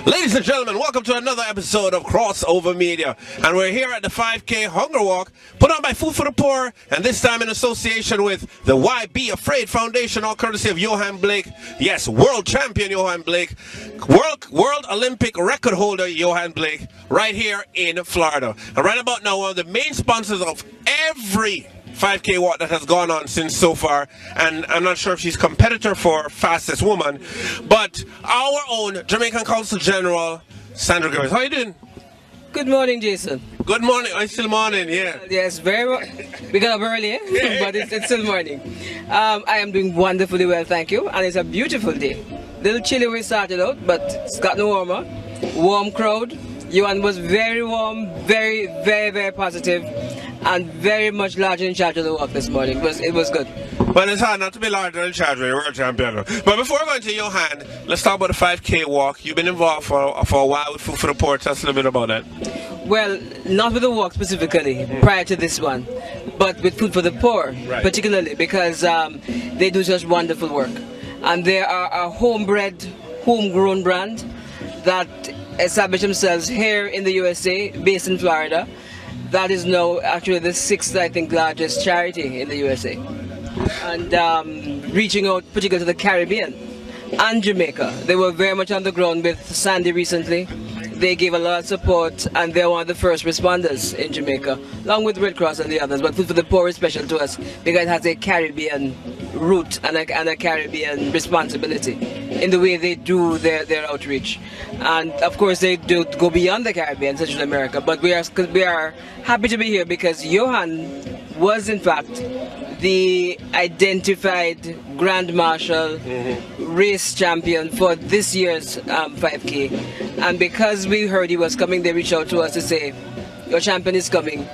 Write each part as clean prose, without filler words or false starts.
Ladies and gentlemen, welcome to another episode of Crossover Media. And we're here at the 5K Hunger Walk, put on by Food for the Poor, and this time in association with the Why Be Afraid Foundation, all courtesy of Johan Blake. Yes, world champion Johan Blake, world Olympic record holder Johan Blake, right here in Florida. And right about now, one of the main sponsors of every 5K walk that has gone on since so far, and I'm not sure if she's competitor for fastest woman, but our own Jamaican Consul General, Sandra Griffiths. How are you doing? Good morning, Jason. Good morning. It's still morning, yeah. Yes, we got up early, but it's still morning. I am doing wonderfully well, thank you, and it's a beautiful day. Little chilly we started out, but it's gotten warmer. Warm crowd. Johan was very warm, very, very, very positive, and very much larger in charge of the walk this morning. It was good. Well, it's hard not to be larger in charge when you're world champion. But before going to Johan, let's talk about the 5K walk. You've been involved for a while with Food for the Poor. Tell us a little bit about that. Well, not with the walk specifically, prior to this one, but with Food for the Poor, particularly because they do such wonderful work. And they are a homebred, homegrown brand that established themselves here in the USA, based in Florida. That is now actually the 6th, I think, largest charity in the USA. And reaching out particularly to the Caribbean and Jamaica. They were very much on the ground with Sandy recently. They gave a lot of support, and they're one of the first responders in Jamaica, along with Red Cross and the others. But Food for the Poor is special to us because it has a Caribbean root and a Caribbean responsibility in the way they do their outreach. And of course they do go beyond the Caribbean, Central America, but we are happy to be here because Johan was in fact the identified Grand Marshal race champion for this year's 5K. And because we heard he was coming, they reached out to us to say, your champion is coming,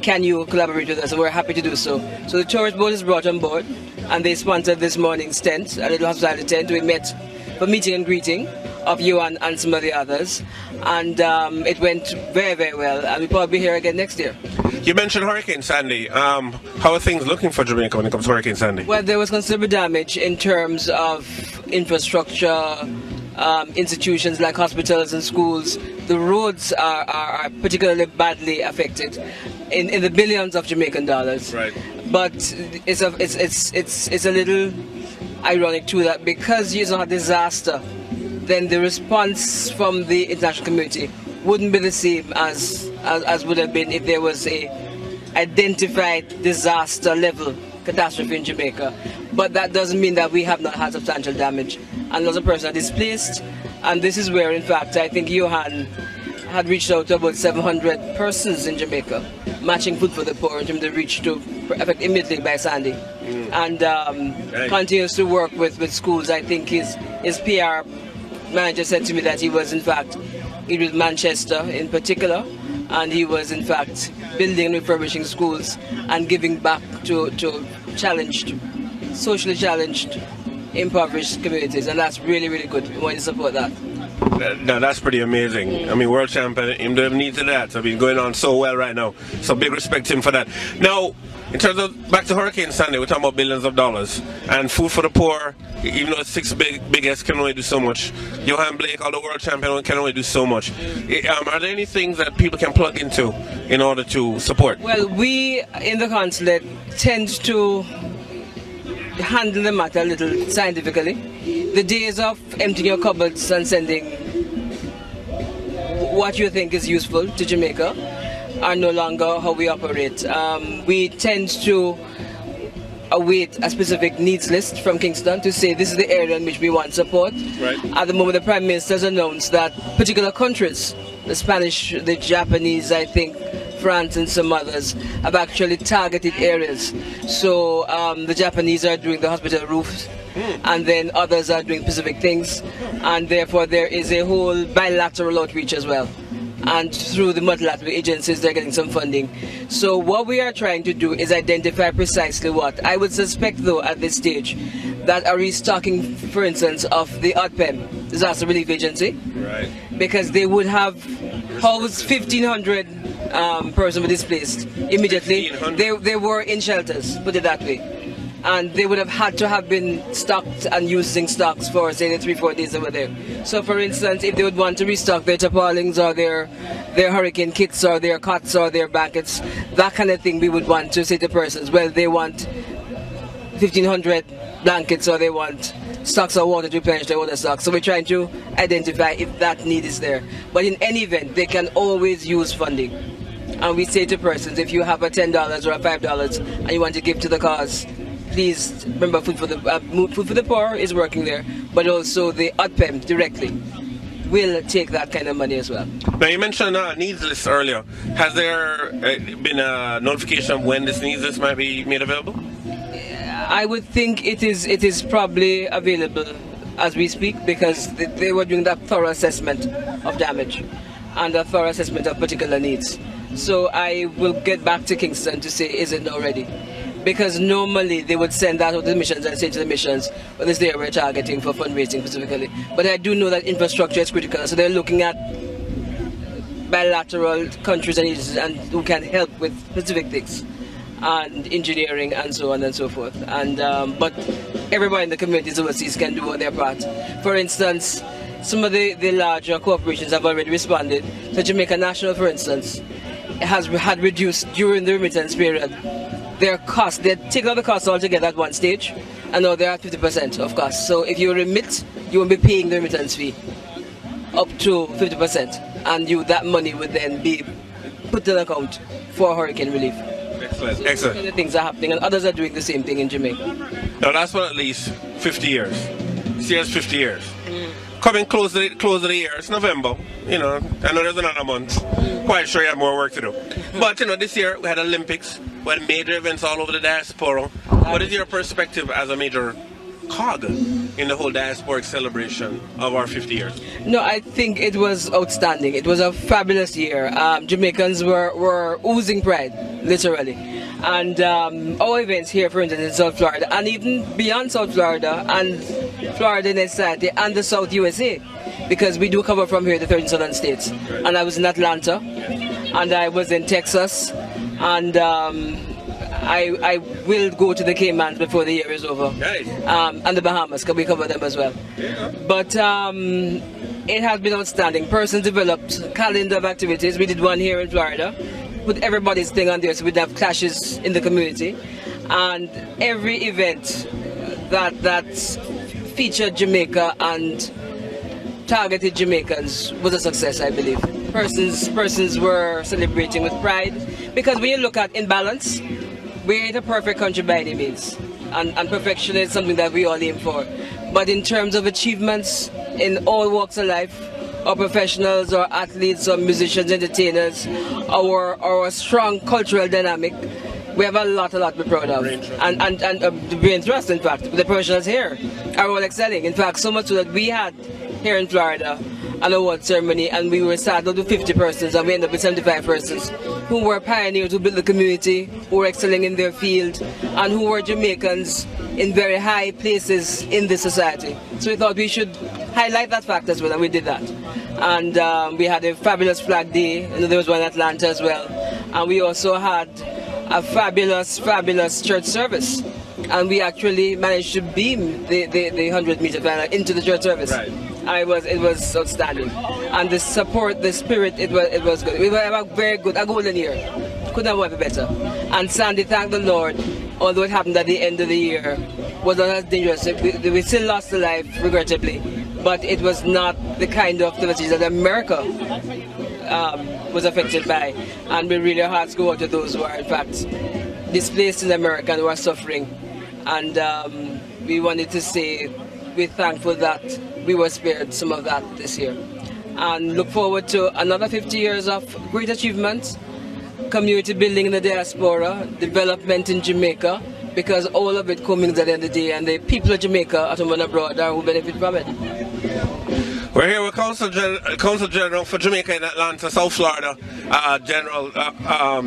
can you collaborate with us? And we're happy to do so. So the tourist boat is brought on board, and they sponsored this morning's tent, a little hospitality tent. We met for meeting and greeting of Johan and some of the others, and it went very, very well, and we'll probably be here again next year. You mentioned Hurricane Sandy. How are things looking for Jamaica when it comes to Hurricane Sandy? Well, there was considerable damage in terms of infrastructure, institutions like hospitals and schools. The roads are particularly badly affected, in the billions of Jamaican dollars. Right. But it's a little ironic too that because you saw a disaster, then the response from the international community wouldn't be the same as would have been if there was a identified disaster level catastrophe in Jamaica. But that doesn't mean that we have not had substantial damage and lots of persons are displaced. And this is where, in fact, I think Johan had reached out to about 700 persons in Jamaica, matching Food for the Poor in terms of reach to affect immediately by Sandy. And continues to work with schools. I think his PR manager said to me that he was in fact with Manchester in particular, and he was in fact building and refurbishing schools and giving back to socially challenged, impoverished communities, and that's really, really good. We want to support that. No, that's pretty amazing. I mean, world champion, him don't need to that. I mean, going on so well right now. So big respect to him for that. Now, in terms of back to Hurricane Sandy, we're talking about billions of dollars. And Food for the Poor, even though it's 6 biggest, can only do so much. Johan Blake, although world champion, can only do so much. Are there any things that people can plug into in order to support? Well, we in the consulate tend to handle the matter a little scientifically. The days of emptying your cupboards and sending what you think is useful to Jamaica are no longer how we operate. We tend to await a specific needs list from Kingston to say this is the area in which we want support. Right. At the moment, the Prime Minister has announced that particular countries, the Spanish, the Japanese, I think, France and some others, have actually targeted areas. So the Japanese are doing the hospital roofs, and then others are doing specific things, and therefore there is a whole bilateral outreach as well. And through the multilateral agencies, they're getting some funding. So what we are trying to do is identify precisely what. I would suspect, though, at this stage, that a restocking, for instance, of the ODPEM, Disaster Relief Agency, right, because they would have housed 1,500 persons were displaced immediately. They were in shelters, put it that way. and they would have had to have been stocked and using stocks for, say, the 3-4 days over there. So, for instance, if they would want to restock their tarpaulins or their hurricane kits or their cots or their blankets, that kind of thing, we would want to say to persons, well, they want 1,500 blankets or they want stocks of water to replenish their water stocks. So we're trying to identify if that need is there. But in any event, they can always use funding. And we say to persons, if you have a $10 or a $5 and you want to give to the cause, please remember Food for the Poor is working there, but also the UTPEM directly will take that kind of money as well. Now you mentioned needs list earlier. Has there been a notification of when this needs list might be made available? I would think it is probably available as we speak, because they were doing that thorough assessment of damage and a thorough assessment of particular needs. So I will get back to Kingston to say, is it now ready? Because normally they would send that out to the missions and say to the missions, well, this day we're targeting for fundraising specifically. But I do know that infrastructure is critical, so they're looking at bilateral countries and agencies and who can help with specific things, and engineering and so on and so forth. And but everybody in the communities overseas can do their part. For instance, some of the larger corporations have already responded. So Jamaica National, for instance, had reduced during the remittance period their cost. They take out the cost altogether at one stage, and now they're at 50% of cost. So if you remit, you will be paying the remittance fee up to 50%, and that money would then be put in account for hurricane relief. Excellent, So excellent. kind of things are happening, and others are doing the same thing in Jamaica. Now last but not least, 50 years. This year's 50 years. Coming close to the year, it's November, you know, I know there's another month. Quite sure you have more work to do. But, you know, this year we had Olympics, we had major events all over the diaspora. What is your perspective as a major cog in the whole diasporic celebration of our 50 years? No, I think it was outstanding. It was a fabulous year. Jamaicans were oozing pride, literally. And our events here, for instance, in South Florida, and even beyond South Florida, and Florida in society, and the South USA, because we do cover from here, the 13 southern states. And I was in Atlanta, and I was in Texas, and I will go to the Caymans before the year is over, and the Bahamas, because we cover them as well. But it has been outstanding. Persons developed a calendar of activities. We did one here in Florida, put everybody's thing on there so we'd have clashes in the community. And every event that featured Jamaica and targeted Jamaicans was a success, I believe. Persons were celebrating with pride, because when you look at imbalance, we ain't a perfect country by any means, and perfection is something that we all aim for. But in terms of achievements in all walks of life, our professionals, our athletes, our musicians, entertainers, our strong cultural dynamic, we have a lot to be proud of. And to be interested, in fact, the professionals here are all excelling. In fact, so much so that we had here in Florida an award ceremony, and we were saddled with 50 persons, and we ended up with 75 persons who were pioneers, who built the community, who were excelling in their field, and who were Jamaicans in very high places in the society. So we thought we should highlight that fact as well, and we did that. And we had a fabulous flag day, and there was one in Atlanta as well. And we also had a fabulous church service. And we actually managed to beam the 100-meter final into the church service. Right. And it was outstanding. And the support, the spirit, it was good. We were very good, a golden year. Couldn't have been better. And Sandy, thank the Lord, although it happened at the end of the year, was not as dangerous. We still lost a life, regrettably, but it was not the kind of activities that America was affected by. And we really hearts go out to those who are, in fact, displaced in America and who are suffering. And we wanted to say we're thankful that we were spared some of that this year. And look forward to another 50 years of great achievements, community building in the diaspora, development in Jamaica, because all of it coming at the end of the day, and the people of Jamaica at home and abroad are who benefit from it. We're here with Consul General for Jamaica in Atlanta, South Florida, General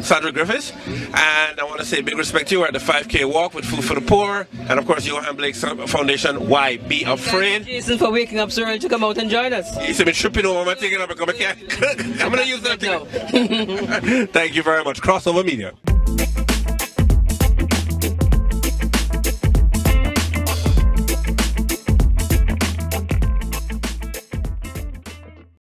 Sandra Griffiths. And I want to say big respect to you. We're at the 5K walk with Food for the Poor. And of course, Johan Blake Foundation, Why Be Afraid? Thank you, Jason, for waking up so early to come out and join us. You see me tripping over, I'm taking it up, I'm going to use that thing. Thank you very much. Crossover Media.